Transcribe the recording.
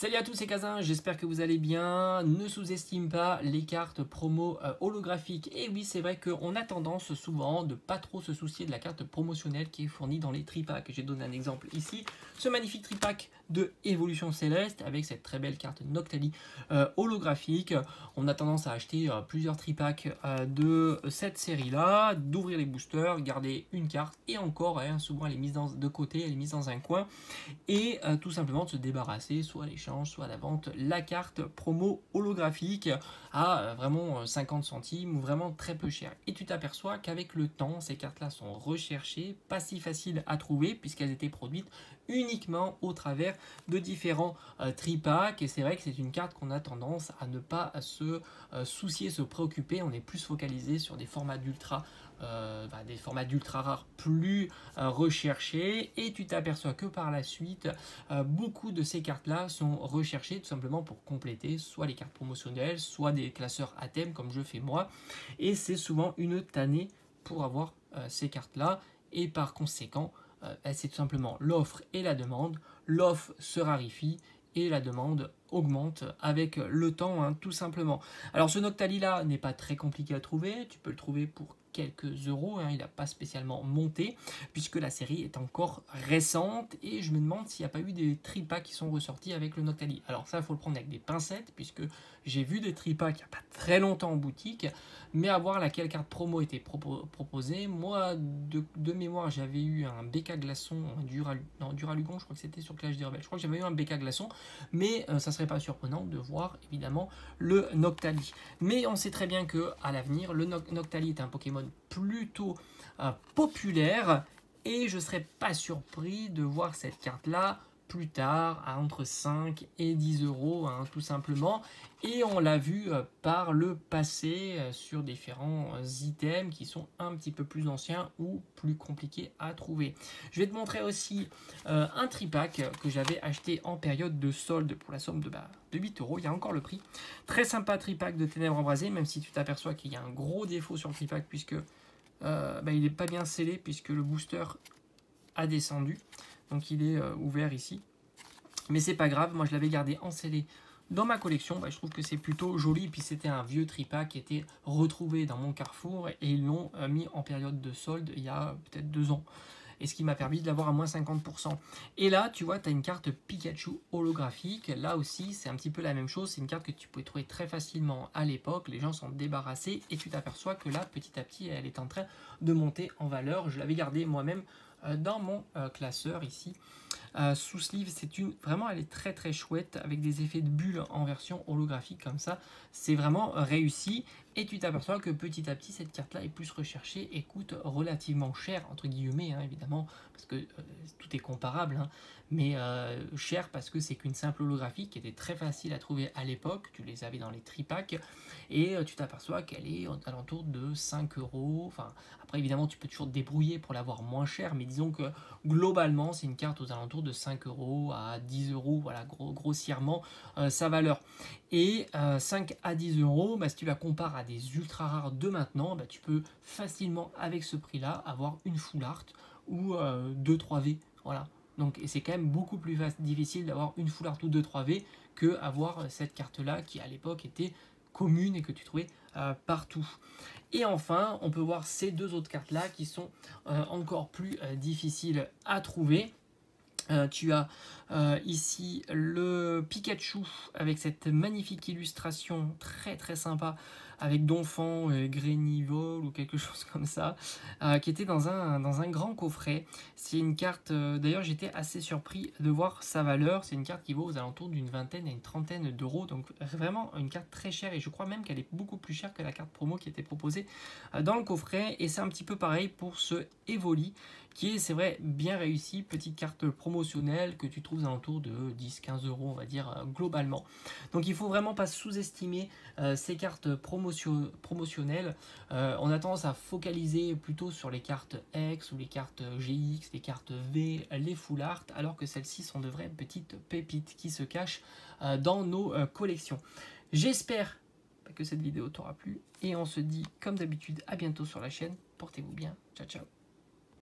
Salut à tous, c'est Kazin, j'espère que vous allez bien. Ne sous-estime pas les cartes promo holographiques. Et oui, c'est vrai qu'on a tendance souvent de pas trop se soucier de la carte promotionnelle qui est fournie dans les tripacks. J'ai donné un exemple ici, ce magnifique tripack de Évolution Céleste avec cette très belle carte Noctali holographique. On a tendance à acheter plusieurs tripacks de cette série-là, d'ouvrir les boosters, garder une carte et encore, souvent elle est mise de côté, elle est mise dans un coin. Et tout simplement de se débarrasser, soit à l'échange, soit à la vente, la carte promo holographique à vraiment 50 centimes ou vraiment très peu cher. Et tu t'aperçois qu'avec le temps, ces cartes-là sont recherchées, pas si faciles à trouver puisqu'elles étaient produites uniquement au travers de différents tripacks. Et c'est vrai que c'est une carte qu'on a tendance à ne pas se soucier, se préoccuper. On est plus focalisé sur des formats d'ultra rares plus recherchés, et tu t'aperçois que par la suite beaucoup de ces cartes là sont recherchées tout simplement pour compléter soit les cartes promotionnelles, soit des classeurs à thème comme je fais moi, et c'est souvent une tannée pour avoir ces cartes là, et par conséquent c'est tout simplement l'offre et la demande. L'offre se raréfie et la demande augmente avec le temps, tout simplement. Alors ce Noctali là n'est pas très compliqué à trouver, tu peux le trouver pour quelques euros, il n'a pas spécialement monté puisque la série est encore récente, et je me demande s'il n'y a pas eu des tripacks qui sont ressortis avec le Noctali. Alors ça, il faut le prendre avec des pincettes puisque j'ai vu des tripacks il n'y a pas très longtemps en boutique, mais à voir laquelle carte promo était proposée. Moi de mémoire, j'avais eu un BK Glaçon, Duralugon, je crois que c'était sur Clash des Rebelles, je crois que j'avais eu un BK Glaçon, mais ça serait pas surprenant de voir évidemment le Noctali. Mais on sait très bien que à l'avenir, le Noctali est un Pokémon plutôt populaire, et je ne serais pas surpris de voir cette carte là plus tard à entre 5 et 10 euros, tout simplement. Et on l'a vu par le passé sur différents items qui sont un petit peu plus anciens ou plus compliqués à trouver. Je vais te montrer aussi un tripack que j'avais acheté en période de solde pour la somme de 8 euros. Il y a encore le prix. Très sympa tripack de Ténèbres Embrasées, même si tu t'aperçois qu'il y a un gros défaut sur le tripack puisque il n'est pas bien scellé puisque le booster a descendu. Donc il est ouvert ici. Mais c'est pas grave, moi je l'avais gardé en scellé dans ma collection. Je trouve que c'est plutôt joli. Puis c'était un vieux tripack qui était retrouvé dans mon Carrefour et ils l'ont mis en période de solde il y a peut-être 2 ans. Et ce qui m'a permis de l'avoir à moins 50%. Et là, tu vois, tu as une carte Pikachu holographique. Là aussi, c'est un petit peu la même chose. C'est une carte que tu pouvais trouver très facilement à l'époque. Les gens s'en débarrassés et tu t'aperçois que là, petit à petit, elle est en train de monter en valeur. Je l'avais gardée moi-même dans mon classeur ici. Sous sleeve, vraiment, elle est très très chouette avec des effets de bulles en version holographique comme ça. C'est vraiment réussi, et tu t'aperçois que petit à petit cette carte là est plus recherchée et coûte relativement cher entre guillemets, évidemment, parce que tout est comparable, mais cher parce que c'est qu'une simple holographique qui était très facile à trouver à l'époque. Tu les avais dans les tripacks et tu t'aperçois qu'elle est aux alentours de 5 euros. Enfin, après évidemment tu peux toujours te débrouiller pour l'avoir moins cher, mais disons que globalement c'est une carte aux alentours de 5 euros à 10 euros, voilà, grossièrement sa valeur. Et 5 à 10 euros, si tu la compares à des ultra rares de maintenant, tu peux facilement avec ce prix là avoir une full art ou 2-3 V, voilà. Donc c'est quand même beaucoup plus difficile d'avoir une full art ou 2-3 V que avoir cette carte là qui à l'époque était commune et que tu trouvais partout. Et enfin, on peut voir ces deux autres cartes là qui sont encore plus difficiles à trouver. Tu as ici le Pikachu avec cette magnifique illustration très très sympa avec Donphan, Grenivol ou quelque chose comme ça, qui était dans un grand coffret. C'est une carte, d'ailleurs j'étais assez surpris de voir sa valeur. C'est une carte qui vaut aux alentours d'une vingtaine à une trentaine d'euros, donc vraiment une carte très chère, et je crois même qu'elle est beaucoup plus chère que la carte promo qui était proposée dans le coffret. Et c'est un petit peu pareil pour ce Evoli, qui est, c'est vrai, bien réussi. Petite carte promotionnelle que tu trouves aux alentours de 10-15 euros, on va dire, globalement. Donc il ne faut vraiment pas sous-estimer ces cartes promotionnelles. On a tendance à focaliser plutôt sur les cartes X ou les cartes GX, les cartes V, les full art, alors que celles-ci sont de vraies petites pépites qui se cachent dans nos collections. J'espère que cette vidéo t'aura plu, et on se dit comme d'habitude à bientôt sur la chaîne. Portez-vous bien, ciao ciao.